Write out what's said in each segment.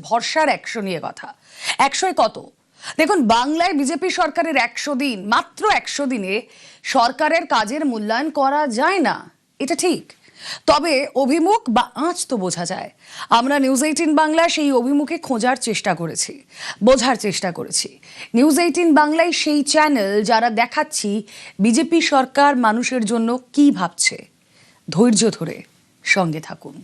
ভরসার 100 নিয়ে কথা। 100 কত? দেখুন, বাংলায় বিজেপি সরকারের 100 দিন, মাত্র 100 দিনে সরকারের কাজের মূল্যায়ন করা যায় না, এটা ঠিক। তবে অভিমুখ বা আঁচ তো বোঝা যায়। আমরা নিউজ 18 বাংলা সেই অভিমুখে খোঁজার চেষ্টা করেছি, বোঝার চেষ্টা করেছি। নিউজ 18 বাংলায় সেই চ্যানেল যারা দেখাচ্ছি বিজেপি সরকার মানুষের জন্য কি ভাবছে। ধৈর্য ধরে সঙ্গে থাকুন।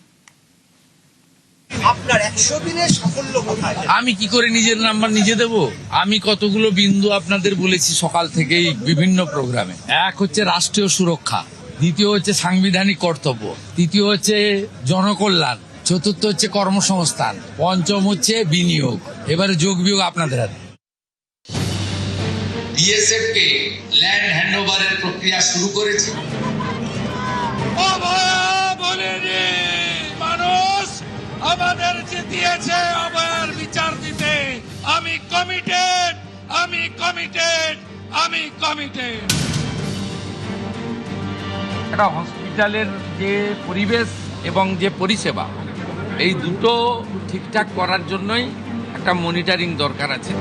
আপনার 100 দিনের সাফল্য কোথায়? আমি কি করে নিজের নাম্বার নিজে দেব? আমি কতগুলো বিন্দু আপনাদের বলেছি সকাল থেকেই বিভিন্ন প্রোগ্রামে। এক হচ্ছে রাষ্ট্রীয় সুরক্ষা, দ্বিতীয় হচ্ছে সাংবিধানিক কর্তব্য, তৃতীয় হচ্ছে জনকল্যাণ, চতুর্থ হচ্ছে কর্মসংস্থান, পঞ্চম হচ্ছে বিনিয়োগ। এবারে যোগ বিয়োগ আপনাদের হাতে। বিএসএফ কে ল্যান্ড হ্যান্ডওভারের প্রক্রিয়া শুরু করেছে। মানুষ আমাদের জিতিয়েছে, অভয়ার বিচার দিতে আমি কমিটেড, আমি কমিটেড, আমি কমিটেড। একটা হসপিটালের যে পরিবেশ এবং যে পরিষেবা, এই দুটো ঠিকঠাক করার জন্যই একটা মনিটরিং দরকার আছে।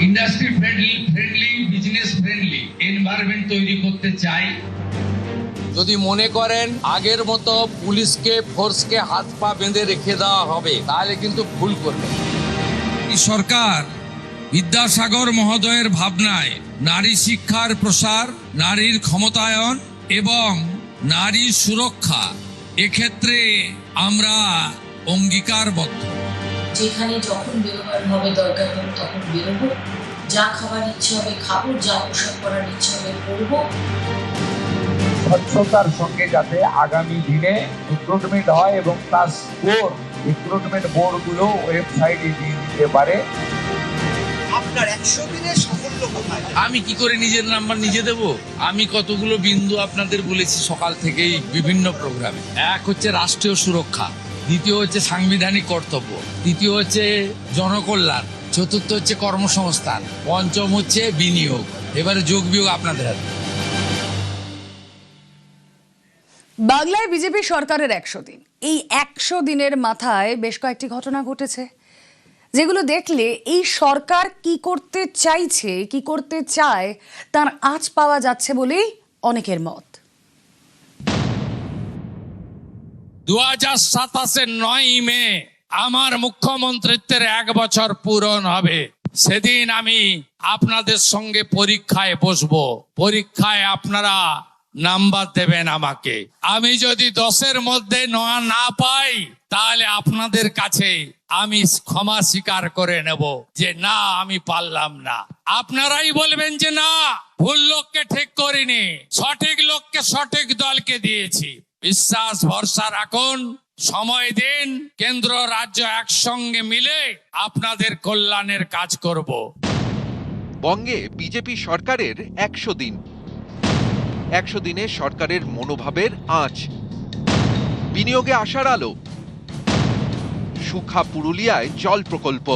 Industry friendly, business friendly environment তৈরি করতে চাই। যদি মনে করেন আগের মতো পুলিশকে ফোর্সকে হাত পা বেঁধে রেখে দেওয়া হবে, তাহলে কিন্তু ভুল করবে। এই সরকার বিদ্যাসাগর মহোদয়ের ভাবনায় নারী শিক্ষার প্রসার, নারীর ক্ষমতায়ন এবং নারী সুরক্ষা, এক্ষেত্রে আমরা অঙ্গীকারবদ্ধ। যেখানে যখন বেরোবার হবে, দরকার হবে তখন বেরোবো, যা খাবার ইচ্ছে হবে খাবো, যা পোশাক পরার ইচ্ছে হবে পরবো। স্বচ্ছতার সঙ্গে যাতে আগামী দিনে রিক্রুটমেন্ট হয় এবং তার স্কোর রিক্রুটমেন্ট বোর্ডগুলো ওয়েবসাইটে দিয়ে দিতে পারে। আপনার 100 দিনের সাফল্য কোথায়? আমি কি করে নিজের নাম্বার নিজে দেব? আমি কতগুলো বিন্দু আপনাদের বলেছি সকাল থেকেই বিভিন্ন প্রোগ্রামে। এক হচ্ছে রাষ্ট্রীয় সুরক্ষা, দ্বিতীয় হচ্ছে সাংবিধানিক কর্তব্য, তৃতীয় হচ্ছে জনকল্যাণ, চতুর্থ হচ্ছে কর্মসংস্থান, পঞ্চম হচ্ছে বিনিয়োগ। এবারে যোগ বিয়োগ আপনাদের হাতে। বাংলায় বিজেপি সরকারের 100 দিন। এই 100 দিনের মাথায় বেশ কয়েকটি ঘটনা ঘটেছে, যেগুলো দেখলে এই সরকার কি করতে চাইছে, কি করতে চায় তার আঁচ পাওয়া যাচ্ছে বলেই অনেকের মত। 2027 9 মে আমার মুখ্যমন্ত্রিত্বের 1 বছর পূরণ হবে। সেদিন আমি আপনাদের সঙ্গে পরীক্ষায় বসবো। পরীক্ষায় আপনারা নাম্বার দেবেন আমাকে। আমি যদি 10-এর মধ্যে না পাই, তাহলে আপনাদের কাছে আমি ক্ষমা স্বীকার করে নেব যে না, আমি পারলাম না। আপনারাই বলবেন যে না, ভুল লোককে ঠিক করিনি, সঠিক লোককে সঠিক দলকে দিয়েছি। বিশ্বাস ভরসা রাখুন, সময় দিন, কেন্দ্র রাজ্য একসঙ্গে মিলে আপনাদের কল্যাণের কাজ করব। বঙ্গে বিজেপি সরকারের 100 দিন। 100 দিনে সরকারের মনোভাবের আঁচ, বিনিয়োগে আশার আলো, সুখা পুরুলিয়ায় জল প্রকল্প,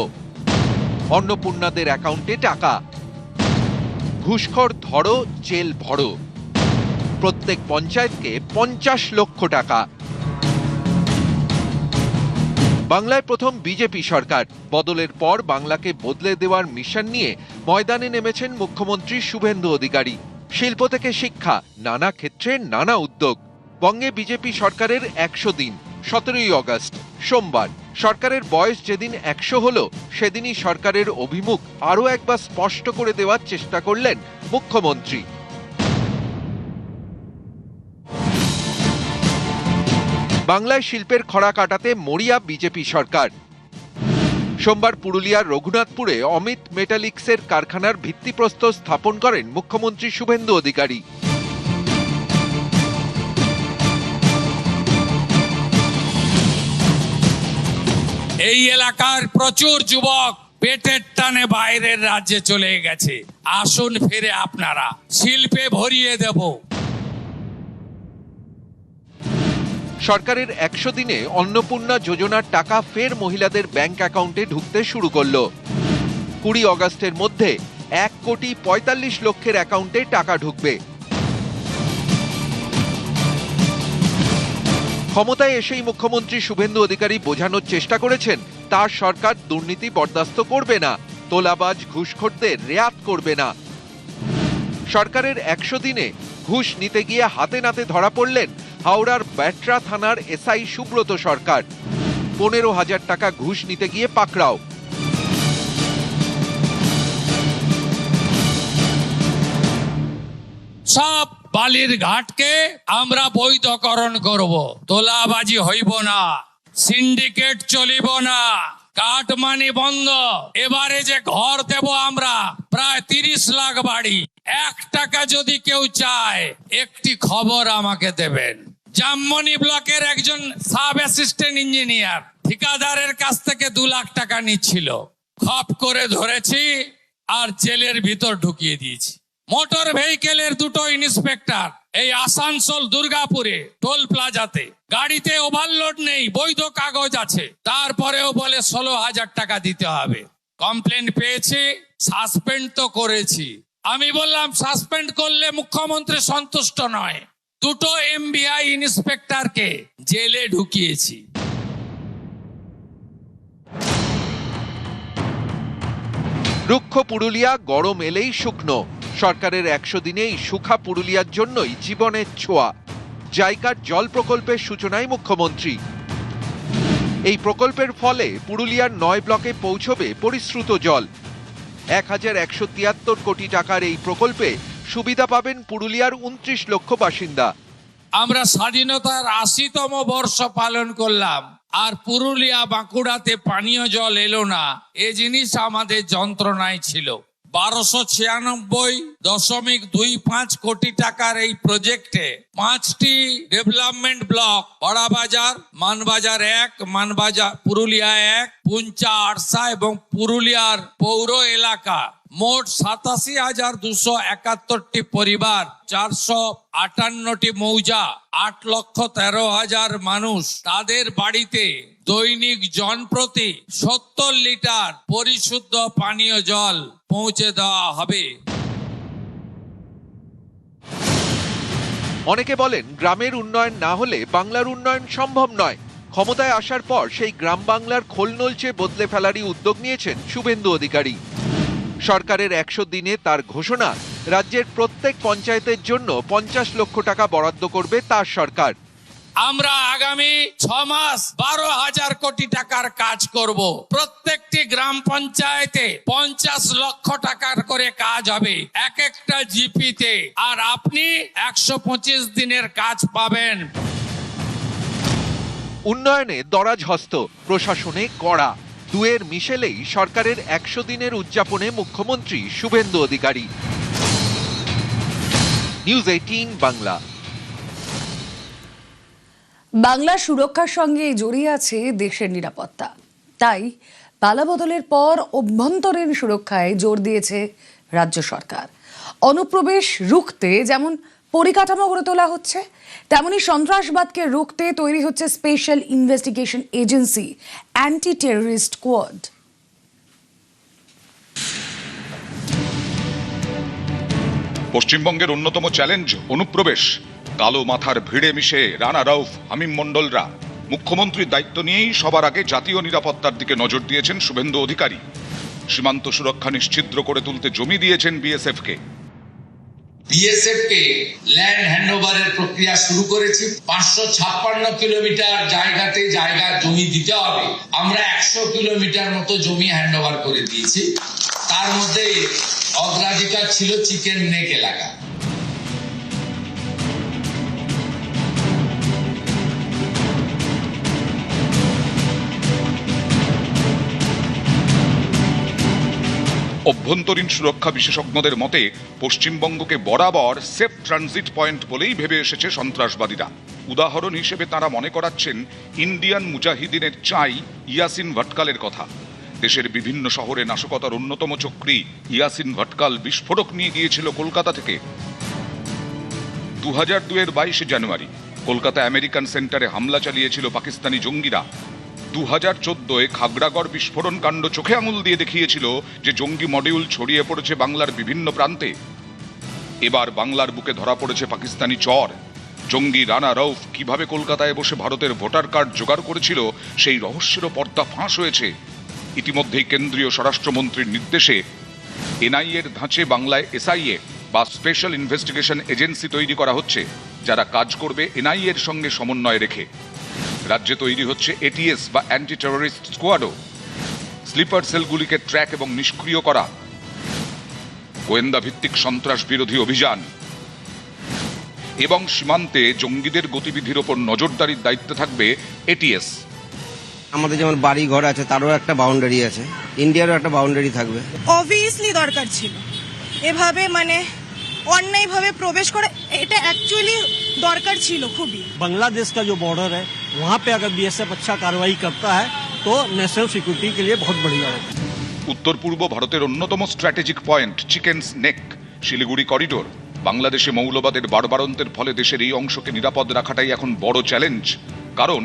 অন্নপূর্ণাদের অ্যাকাউন্টে টাকা, ঘুষখোর ধরো জেল ভরো, প্রত্যেক পঞ্চায়েতকে 50 লক্ষ টাকা। বাংলায় প্রথম বিজেপি সরকার। বদলের পর বাংলাকে বদলে দেওয়ার মিশন নিয়ে ময়দানে নেমেছেন মুখ্যমন্ত্রী শুভেন্দু অধিকারী। শিল্প থেকে শিক্ষা, নানা ক্ষেত্রে নানা উদ্যোগ। বঙ্গে বিজেপি সরকারের 100 দিন। 17ই আগস্ট সোমবার সরকারের বয়স যেদিন 100 হলো, সেদিনই সরকারের অভিমুখ আরও একবার স্পষ্ট করে দেওয়ার চেষ্টা করলেন মুখ্যমন্ত্রী। বাংলায় শিল্পের খরা কাটাতে মরিয়া বিজেপি সরকার। সোমবার পুরুলিয়ার রঘুনাথপুরে অমিত মেটালিক্সের কারখানার ভিত্তিপ্রস্তর স্থাপন করেন মুখ্যমন্ত্রী শুভেন্দু অধিকারী। এই এলাকার প্রচুর যুবক পেটের টানে বাইরের রাজ্যে চলে গেছে। আসুন ফিরে আপনারা, শিল্পে ভরিয়ে দেব। সরকারের 100 দিনে অন্নপূর্ণা যোজনার টাকা ফের মহিলাদের ব্যাংক অ্যাকাউন্টে ঢুকতে শুরু করলো। 20 আগস্টের মধ্যে 1,45,00,000 অ্যাকাউন্টে টাকা ঢুকবে। ক্ষমতায় এসেই মুখ্যমন্ত্রী শুভেন্দু অধিকারী বোঝানোর চেষ্টা করেছেন তার সরকার দুর্নীতি বরদাস্ত করবে না, তোলাবাজ ঘুষখোরদের রেয়াত করবে না। সরকারের 100 দিনে ঘুষ নিতে গিয়ে হাতে নাতে ধরা পড়লেন হাওড়ার ব্যাটরা থানার এসআই সুব্রত সরকার। 15,000 টাকা ঘুষ নিতে গিয়ে পাকড়াও। সব বালির ঘাটকে আমরা বৈধকরণ করব, তোলাবাজি হইব না, সিন্ডিকেট চলিব না, কাটমানি বন্ধ। এবারে যে ঘর দেব আমরা প্রায় 30 লাখ বাড়ি, 1 টাকা যদি কেউ চায় একটি খবর আমাকে দেবেন। জামমনি ব্লকের একজন সাব অ্যাসিস্ট্যান্ট ইঞ্জিনিয়ার ঠিকাদারের কাছ থেকে 2 লাখ টাকা নিচ্ছিল, খপ করে ধরেছি আর জেলের ভিতর ঢুকিয়ে দিয়েছি। মোটর ভেহিকেলের 2টো ইন্সপেক্টর এই আসানসোল দুর্গাপুরে টোল প্লাজাতে, গাড়িতে ওভারলোড নেই, বৈধ কাগজ আছে, তারপরেও বলে 16,000 টাকা দিতে হবে। কমপ্লেন পেয়েছি, সাসপেন্ড তো করেছি। আমি বললাম সাসপেন্ড করলে মুখ্যমন্ত্রী সন্তুষ্ট নয়, 2টো এমবিআই ইন্সপেক্টরকে জেলে ঢুকিয়েছি। রুক্ষ পুরুলিয়া গরম এলেই শুকনো। সরকারের 100 দিনেই সুখা পুরুলিয়ার জন্যই জীবনের ছোঁয়া। জাইকার জল প্রকল্পের সূচনায় মুখ্যমন্ত্রী। এই প্রকল্পের ফলে পুরুলিয়ার 9 ব্লকে পৌঁছবে পরিশ্রুত জল। 1173 কোটি টাকার এই প্রকল্পে সুবিধা পাবেন পুরুলিয়ার 29 লক্ষ বাসিন্দা। আমরা স্বাধীনতার 80তম বর্ষ পালন করলাম, আর পুরুলিয়া বাঁকুড়াতে পানীয় জল এলো না, এ জিনিস আমাদের যন্ত্রণায় ছিল। 1296.25 কোটি টাকার এই প্রজেক্টে 5টি development block, Barabazar, Manbazar 1, Manbazar Purulia 1, Puncha, ARSA এবং পুরুলিয়ার পৌর এলাকা, মোট 87,271টি পরিবার, 458টি মৌজা, 8,13,000 মানুষ, তাদের বাড়িতে দৈনিক জনপ্রতি 70 লিটার পরিশুদ্ধ পানীয় জল পৌঁছে দেওয়া হবে। অনেকে বলেন গ্রামের উন্নয়ন না হলে বাংলার উন্নয়ন সম্ভব নয়। ক্ষমতায় আসার পর সেই গ্রাম বাংলার খোল নলচে বদলে ফেলারই উদ্যোগ নিয়েছেন শুভেন্দু অধিকারী। সরকারের 100 দিনে তার ঘোষণা, রাজ্যের প্রত্যেক পঞ্চায়েতের জন্য 50 লক্ষ টাকা বরাদ্দ করবে তার সরকার। আমরা আগামী 6 মাস 12,000 কোটি টাকার কাজ করব। প্রত্যেকটি গ্রাম পঞ্চায়েতে 50 লক্ষ টাকার করে কাজ হবে, এক একটা জিপিতে, আর আপনি 125 দিনের কাজ পাবেন। উন্নয়নে দরাজ হস্ত, প্রশাসনে কড়া, দুয়ের মিশেলেই সরকারের 100 দিনের উদযাপনে মুখ্যমন্ত্রী শুভেন্দু অধিকারী। নিউজ 18 বাংলা। বাংলার সুরক্ষার সঙ্গে জড়িয়ে আছে দেশের নিরাপত্তা। তাই পালাবদলের পর অভ্যন্তরীণ সুরক্ষায় জোর দিয়েছে রাজ্য সরকার। অনুপ্রবেশ রুখতে যেমন পরিকাঠামো গড়ে তোলা হচ্ছে, তেমনি সন্ত্রাসবাদকে রুখতে তৈরি হচ্ছে special investigation agency, anti terrorist squad. পশ্চিমবঙ্গের অন্যতম চ্যালেঞ্জ অনুপ্রবেশ। কালো মাথার ভিড়ে মিশে রানা রাউফ, হামিম মণ্ডলরা মুখ্যমন্ত্রীর দায়িত্ব নিয়েই সবার আগে জাতীয় নিরাপত্তার দিকে নজর দিয়েছেন শুভেন্দু অধিকারী। সীমান্ত সুরক্ষা নিশ্চিদ্র করে তুলতে জমি দিয়েছেন বিএসএফকে। বিএসএফকে ল্যান্ড হ্যান্ডওভারের প্রক্রিয়া শুরু করেছি। 556 কিলোমিটার জায়গাতে জায়গা জমি দিতে হবে। আমরা 100 কিলোমিটার মতো জমি হ্যান্ডওভার করে দিয়েছি। তার মধ্যে অগ্রাধিকার ছিল চিকেন নেক এলাকা। অভ্যন্তরীণ সুরক্ষা বিশেষজ্ঞদের মতে পশ্চিমবঙ্গকে বরাবর সেফ ট্রানজিট পয়েন্ট বলেই ভেবে এসেছে সন্ত্রাসবাদীরা। উদাহরণ হিসেবে তারা মনে করাচ্ছেন ইন্ডিয়ান মুজাহিদিনের চাই ইয়াসিন ভটকালের কথা। দেশের বিভিন্ন শহরে নাশকতার অন্যতম চক্রী ইয়াসিন ভটকাল বিস্ফোরক নিয়ে গিয়েছিল কলকাতা থেকে। 2002-এর 22 জানুয়ারি কলকাতা আমেরিকান সেন্টারে হামলা চালিয়েছিল পাকিস্তানি জঙ্গিরা। 2014-এ খাগড়াগড় বিস্ফোরণ কাণ্ড চোখে আঙুল দিয়ে দেখিয়েছিল যে জঙ্গি মডিউল ছড়িয়ে পড়েছে বাংলার বিভিন্ন প্রান্তে। এবার বাংলার বুকে ধরা পড়েছে পাকিস্তানি চর। জঙ্গি রানা রউফ কিভাবে কলকাতায় বসে ভারতের ভোটার কার্ড জোগাড় করেছিল সেই রহস্যেরও পর্দা ফাঁস হয়েছে। ইতিমধ্যেই কেন্দ্রীয় স্বরাষ্ট্রমন্ত্রীর নির্দেশে এনআইএর ধাঁচে বাংলায় এসআইএ বা স্পেশাল ইনভেস্টিগেশন এজেন্সি তৈরি করা হচ্ছে, যারা কাজ করবে এনআইএর সঙ্গে সমন্বয় রেখে। রাজ্যে তৈরি হচ্ছে এটিএস বা অ্যান্টি টেররিস্ট স্কোয়াডও। স্লিপার সেলগুলিকে ট্র্যাক এবং নিষ্ক্রিয় করা, গোয়েন্দা ভিত্তিক সন্ত্রাস বিরোধী অভিযান এবং সীমান্তে জঙ্গিদের গতিবিধির ওপর নজরদারির দায়িত্বে থাকবে এটিএস। আমাদের যেমন বাড়ি ঘর আছে তারও একটা বাউন্ডারি আছে, ইন্ডিয়ারও একটা বাউন্ডারি থাকবে। অবভিয়াসলি দরকার ছিল, এভাবে মানে অন্যায়ভাবে প্রবেশ করে, এটা অ্যাকচুয়ালি দরকার ছিল খুবই। बांग्लादेश का जो बॉर्डर है वहाँ पे अगर बीएसएफ अच्छा कार्रवाई करता है तो नेशनल सिक्योरिटी के लिए बहुत बढ़िया होगा। উত্তর পূর্ব ভারতের অন্যতম স্ট্র্যাটেজিক পয়েন্ট চিকেন্স নেক শিলিগুড়ি করিডোর। বাংলাদেশে মৌলবাদের বাড়বাড়ন্তের ফলে দেশের এই অংশকে নিরাপদ রাখাটাই এখন বড় চ্যালেঞ্জ। কারণ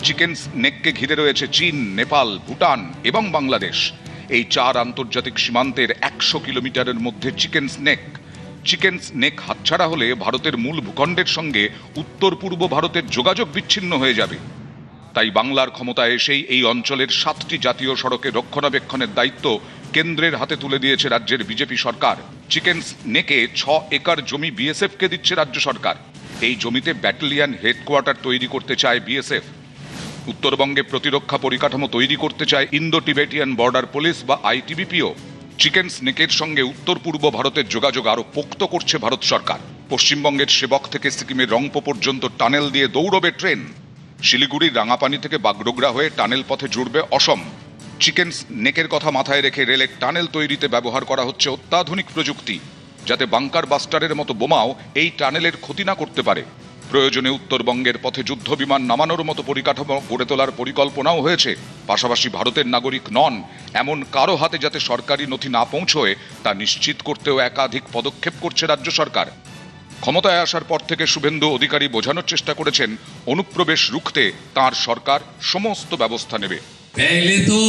চিকেন্স নেককে ঘিরে রয়েছে চীন, নেপাল, ভুটান এবং বাংলাদেশ। এই 4 আন্তর্জাতিক সীমান্তের 100 কিলোমিটারের মধ্যে চিকেন্স নেক হাতছাড়া হলে ভারতের মূল ভূখণ্ডের সঙ্গে উত্তর পূর্ব ভারতের যোগাযোগ বিচ্ছিন্ন হয়ে যাবে। তাই বাংলার ক্ষমতায় এসেই এই অঞ্চলের 7টি জাতীয় সড়কের রক্ষণাবেক্ষণের দায়িত্ব কেন্দ্রের হাতে তুলে দিয়েছে রাজ্যের বিজেপি সরকার। চিকেন্স নেকে 6 একর জমি বিএসএফকে দিচ্ছে রাজ্য সরকার। এই জমিতে ব্যাটালিয়ন হেডকোয়ার্টার তৈরি করতে চায় বিএসএফ। উত্তরবঙ্গে প্রতিরক্ষা পরিকাঠামো তৈরি করতে চায় ইন্দো টিবেটিয়ান বর্ডার পুলিশ বা আইটিবিপিও। চিকেন্স নেকের সঙ্গে উত্তর পূর্ব ভারতের যোগাযোগ আরও পোক্ত করছে ভারত সরকার। পশ্চিমবঙ্গের সেবক থেকে সিকিমের রংপো পর্যন্ত টানেল দিয়ে দৌড়বে ট্রেন। শিলিগুড়ির রাঙাপানি থেকে বাগডোগরা হয়ে টানেল পথে জুড়বে অসম। চিকেন্স নেকের কথা মাথায় রেখে রেলের টানেল তৈরিতে ব্যবহার করা হচ্ছে অত্যাধুনিক প্রযুক্তি, যাতে বাংকার বাস্টারের মতো বোমাও এই টানেলের ক্ষতি না করতে পারে। প্রয়োজনে উত্তরবঙ্গের পথে যুদ্ধ বিমান নামানোর মতো পরিকাঠামো গড়ে তোলার পরিকল্পনাও হয়েছে। পাশাপাশি ভারতের নাগরিক নন এমন কারো হাতে যাতে সরকারি নথি না পৌঁছয় তা নিশ্চিত করতেও একাধিক পদক্ষেপ করছে রাজ্য সরকার। ক্ষমতায় আসার পর থেকে শুভেন্দু অধিকারী বোঝানোর চেষ্টা করেছেন অনুপ্রবেশ রুখতে তার সরকার সমস্ত ব্যবস্থা নেবে। पहले तो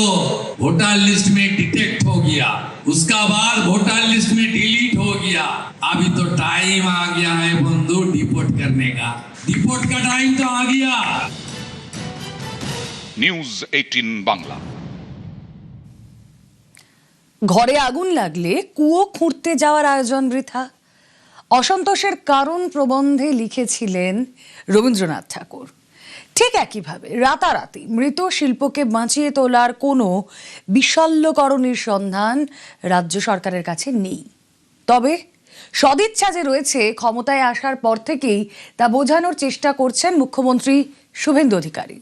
वोटर लिस्ट में डिटेक्ट हो गया, उसका बाद वोटर लिस्ट में डिलीट हो गया। अभी तो टाइम आ गया है बंधु डिपोर्ट करने का। डिपोर्ट का टाइम तो आ गया। নিউজ 18 বাংলা। ঘরে আগুন লাগলে কুয়ো খুঁড়তে যাওয়ার আয়োজন বৃথা, অসন্তোষের কারণ প্রবন্ধে লিখেছিলেন রবীন্দ্রনাথ ঠাকুর। ঠিক একইভাবে রাতারাতি মৃত শিল্পকে বাঁচিয়ে তোলার কোনো বিশল্যকরণের সন্ধান রাজ্য সরকারের কাছে নেই। তবে সদিচ্ছা যে রয়েছে ক্ষমতায় আসার পর থেকেই তা বোঝানোর চেষ্টা করছেন মুখ্যমন্ত্রী Suvendu Adhikari.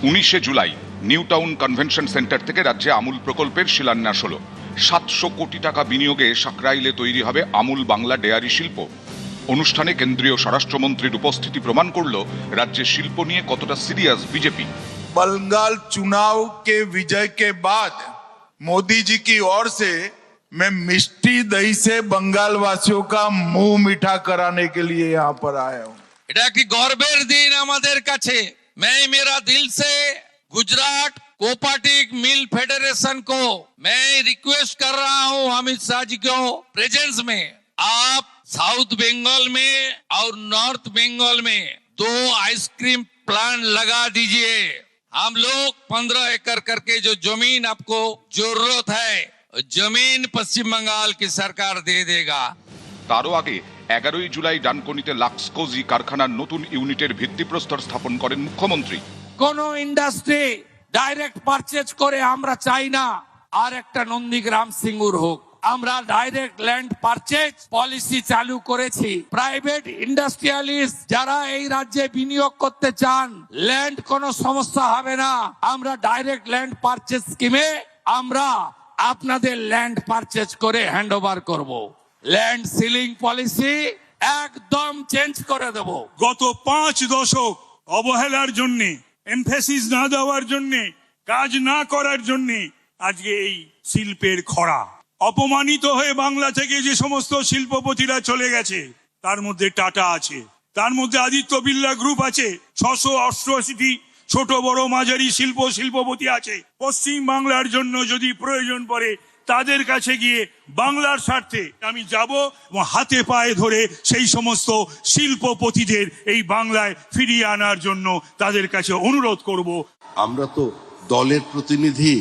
19 July new town convention centre থেকে রাজ্যে আমুল প্রকল্পের শিলান্যাস হলো। 700 কোটি টাকা বিনিয়োগে সাকরাইলে তৈরি হবে আমুল বাংলা ডেয়ারি শিল্প। অনুষ্ঠানে কেন্দ্রীয় স্বরাষ্ট্রমন্ত্রীর উপস্থিতি প্রমাণ করলো রাজ্যের শিল্প নিয়ে কতটা সিরিয়াস বিজেপি। बंगाल चुनाव के विजय के बाद मोदी जी की ओर से मैं मिष्टी दही से बंगाल वासियों का मुंह मीठा कराने के लिए यहाँ पर आया हूँ। এটা কি গর্বের দিন আমাদের কাছে। मैं मेरा दिल से गुजरात कोऑपरेटिव मिल फेडरेशन को मैं रिक्वेस्ट कर रहा हूँ अमित शाह जी को प्रेजेंस में, आप साउथ बंगाल में और नॉर्थ बंगाल में 2 आइसक्रीम प्लांट लगा दीजिए। हम लोग 15 एकड़ करके जो जमीन आपको जरूरत है जमीन पश्चिम बंगाल की सरकार दे देगा। তারও আগে 11 জুলাই ডানকুনিতে লাক্সকোজি কারখানার নতুন ইউনিটের ভিত্তিপ্রস্তর স্থাপন করেন মুখ্যমন্ত্রী। কোন ইন্ডাস্ট্রি ডাইরেক্ট পারচেজ করে আমরা চাই না আর একটা নন্দীগ্রাম সিঙ্গুর হোক। আমরা ডাইরেক্ট ল্যান্ড পারচেজ পলিসি চালু করেছি। প্রাইভেট ইন্ডাস্ট্রিয়ালিস্ট যারা এই রাজ্যে বিনিয়োগ করতে চান ল্যান্ড কোনো সমস্যা হবে না। আমরা ডাইরেক্ট ল্যান্ড পারচেজ স্কিমে আমরা আপনাদের ল্যান্ড পারচেজ করে হ্যান্ডওভার করব। ল্যান্ড সিলিং পলিসি একদম চেঞ্জ করে দেব। গত 5 দশক অবহেলার জন্য, এমফেসিস না দেওয়ার জন্য, কাজ না করার জন্য আজকে এই শিল্পের খরা। অপমানিত হয়ে বাংলা থেকে যে সমস্ত শিল্পপতিরা চলে গেছে তার মধ্যে টাটা আছে, তার মধ্যে আদিত্য বিড়লা গ্রুপ আছে, 688টি ছোট বড় মাঝারি শিল্পপতি আছে। পশ্চিম বাংলার জন্য যদি প্রয়োজন পড়ে তাদের কাছে গিয়ে বাংলার স্বার্থে আমি যাব এবং হাতে পায়ে ধরে সেই সমস্ত শিল্পপতিদের এই বাংলায় ফিরিয়ে আনার জন্য তাদের কাছে অনুরোধ করব। আমরা তো দলের প্রতিনিধি,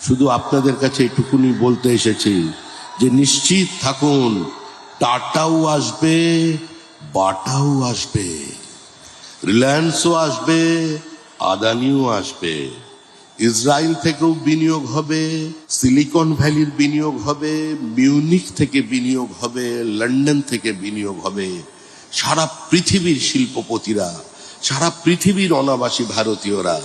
শুধু আপনাদের কাছে এটুকুনি বলতে এসেছি যে নিশ্চিত থাকুন, টাটাও আসবে, বাটাও আসবে, রিলায়েন্সও আসবে, আদানিও আসবে, ইসরায়েল থেকেও বিনিয়োগ হবে, সিলিকন ভ্যালির বিনিয়োগ হবে, মিউনিক থেকে বিনিয়োগ হবে, লন্ডন থেকে বিনিয়োগ হবে। সারা পৃথিবীর শিল্পপতিরা, সারা পৃথিবীর অনাবাসী ভারতীয়রা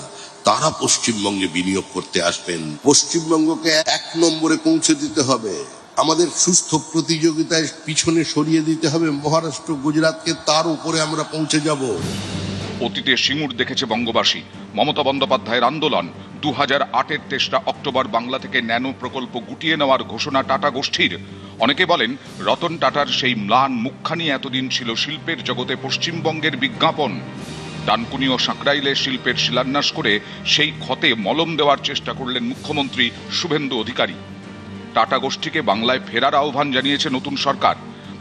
তারা পশ্চিমবঙ্গে বিনিয়োগ করতে আসবেন। পশ্চিমবঙ্গকে 1 নম্বরে পৌঁছে দিতে হবে। আমাদের সুস্থ প্রতিযোগিতায় পিছনে সরিয়ে দিতে হবে মহারাষ্ট্র, গুজরাটকে, তার উপরে আমরা পৌঁছে যাব। অতীতে সিঙ্গুর দেখেছে বঙ্গবাসী। মমতা বন্দ্যোপাধ্যায়ের আন্দোলন, 2008-এর 3রা অক্টোবর বাংলা থেকে ন্যানো প্রকল্প গুটিয়ে নেওয়ার ঘোষণা টাটা গোষ্ঠীর। অনেকে বলেন রতন টাটার সেই ম্লান মুখখানি এতদিন ছিল শিল্পের জগতে পশ্চিমবঙ্গের বিজ্ঞাপন। ডানকুনি ও সাঁকরাইলে শিল্পের শিলান্যাস করে সেই ক্ষতে মলম দেওয়ার চেষ্টা করলেন মুখ্যমন্ত্রী শুভেন্দু অধিকারী। টাটা গোষ্ঠীকে বাংলায় ফেরার আহ্বান জানিয়েছে নতুন সরকার।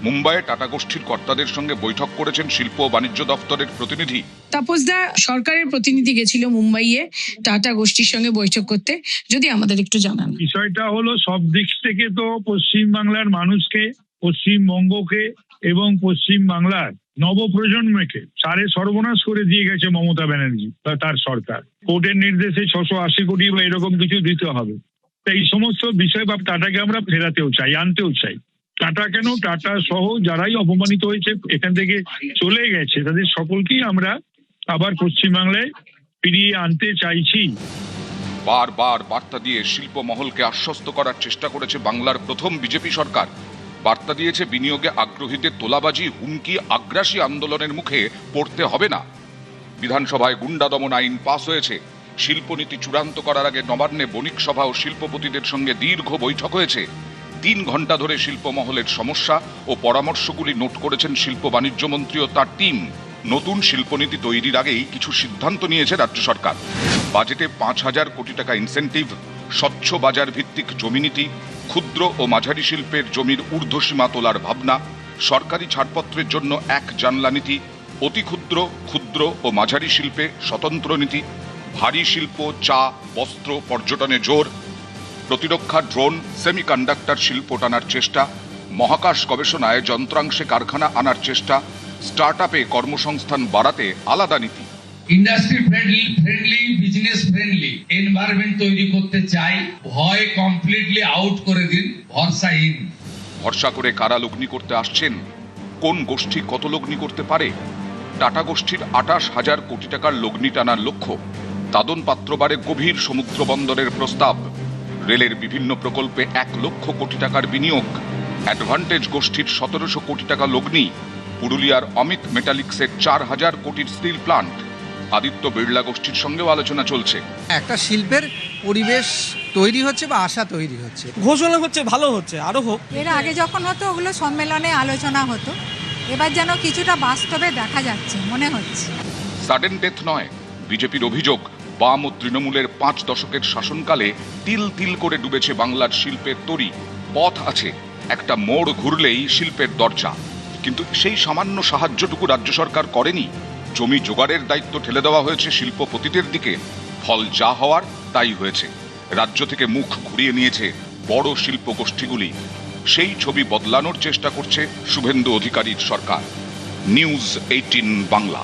মুম্বাইয়ে টাটা গোষ্ঠীর কর্তাদের সঙ্গে বৈঠক করেছেন শিল্প ও বাণিজ্য দপ্তরের প্রতিনিধি। তাপসদা, সরকারের প্রতিনিধি গেছিল মুম্বাইয়ে টাটা গোষ্ঠীর সঙ্গে বৈঠক করতে, যদি আমাদের একটু জানান। বিষয়টা হলো সব দিক থেকে তো পশ্চিম বাংলার মানুষকে, পশ্চিমবঙ্গকে এবং পশ্চিম বাংলার নবপ্রজন্মকে সারে সর্বনাশ করে দিয়ে গেছে মমতা ব্যানার্জি বা তার সরকার। কোর্টের নির্দেশে 680 কোটি বা এরকম কিছু দিতে হবে। এই সমস্ত বিষয় বা টাটাকে আমরা ফেরাতেও চাই, আনতেও চাই। টাটা কেন, টাটা সহ যারাই অপমানিত হয়েছে, এখান থেকে চলে গেছে, তাদের সকলকেই আমরা আবার পশ্চিমবাংলায় ফিরিয়ে আনতে চাইছি। বারবার বার্তা দিয়ে শিল্প মহলকে আশ্বস্ত করার চেষ্টা করেছে বাংলার প্রথম বিজেপি সরকার। বার্তা দিয়েছে বিনিয়োগে আগ্রহীদের তোলাবাজি, হুমকি, আগ্রাসী আন্দোলনের মুখে পড়তে হবে না। বিধানসভায় গুন্ডা দমন আইন পাস হয়েছে। শিল্পনীতি চূড়ান্ত করার আগে নবান্নে বণিক সভা ও শিল্পপতিদের সঙ্গে দীর্ঘ বৈঠক হয়েছে। 3 ঘন্টা ধরে শিল্প মহলের সমস্যা ও পরামর্শগুলি নোট করেছেন শিল্প বাণিজ্য মন্ত্রী ও তার টিম। নতুন শিল্পনীতি তৈরির আগেই কিছু সিদ্ধান্ত নিয়েছে রাজ্য সরকার। বাজেটে 5,000 কোটি টাকা ইনসেন্টিভ, স্বচ্ছ বাজার ভিত্তিক জমি নীতি, ক্ষুদ্র ও মাঝারি শিল্পের জমির ঊর্ধ্বসীমা তোলার ভাবনা, সরকারি ছাড়পত্রের জন্য 1 জানলা নীতি, অতি ক্ষুদ্র, ক্ষুদ্র ও মাঝারি শিল্পে স্বতন্ত্র নীতি, ভারী শিল্প, চা, বস্ত্র, পর্যটনে জোর, প্রতিরক্ষা, ড্রোন, সেমিকন্ডাক্টর শিল্প টানার চেষ্টা, মহাকাশ গবেষণায় যন্ত্রাংশে কারখানা আনার চেষ্টা, স্টার্টআপে কর্মসংস্থান বাড়াতে আলাদা নীতি। Industry friendly, business friendly environment তৈরি করতে চাই। ভয় কমপ্লিটলি আউট করে দিন, ভরসা ইন। ভরসা করে কারা লগ্নি করতে আসছেন, কোন গোষ্ঠী কত লগ্নি করতে পারে? টাটা গোষ্ঠীর 28,000 কোটি টাকার লগ্নি টানার লক্ষ্য। দাদন পাত্রবারে গভীর সমুদ্র বন্দরের প্রস্তাব। রেলের বিভিন্ন প্রকল্পে 1 লক্ষ কোটি টাকার বিনিয়োগ। অ্যাডভান্টেজ গোষ্ঠীর 1700 কোটি টাকা লগ্নি। পুরুলিয়ার অমিত মেটালিক্সের 4,000 কোটির স্টিল প্লান্ট। আদিত্য বিড়লা গোষ্ঠীর সঙ্গেও আলোচনা চলছে। একটা শিল্পের পরিবেশ তৈরি হচ্ছে বা আশা তৈরি হচ্ছে, ঘোষণা হচ্ছে, ভালো হচ্ছে, আরো হোক। এর আগে যখন হতো ওগুলো সম্মেলনে আলোচনা হতো, এবার যেন কিছুটা বাস্তবে দেখা যাচ্ছে মনে হচ্ছে। সাডেন ডেথ নয়, বিজেপির অভিযোগ বাম ও তৃণমূলের 5 দশকের শাসনকালে তিল তিল করে ডুবেছে বাংলার শিল্পের তরি। পথ আছে, একটা মোড় ঘুরলেই শিল্পের দরজা। কিন্তু সেই সামান্য সাহায্যটুকু রাজ্য সরকার করেনি। জমি জোগাড়ের দায়িত্ব ঠেলে দেওয়া হয়েছে শিল্পপতিদের দিকে। ফল যা হওয়ার তাই হয়েছে। রাজ্য থেকে মুখ ঘুরিয়ে নিয়েছে বড় শিল্প গোষ্ঠীগুলি। সেই ছবি বদলানোর চেষ্টা করছে শুভেন্দু অধিকারীর সরকার। নিউজ 18 বাংলা।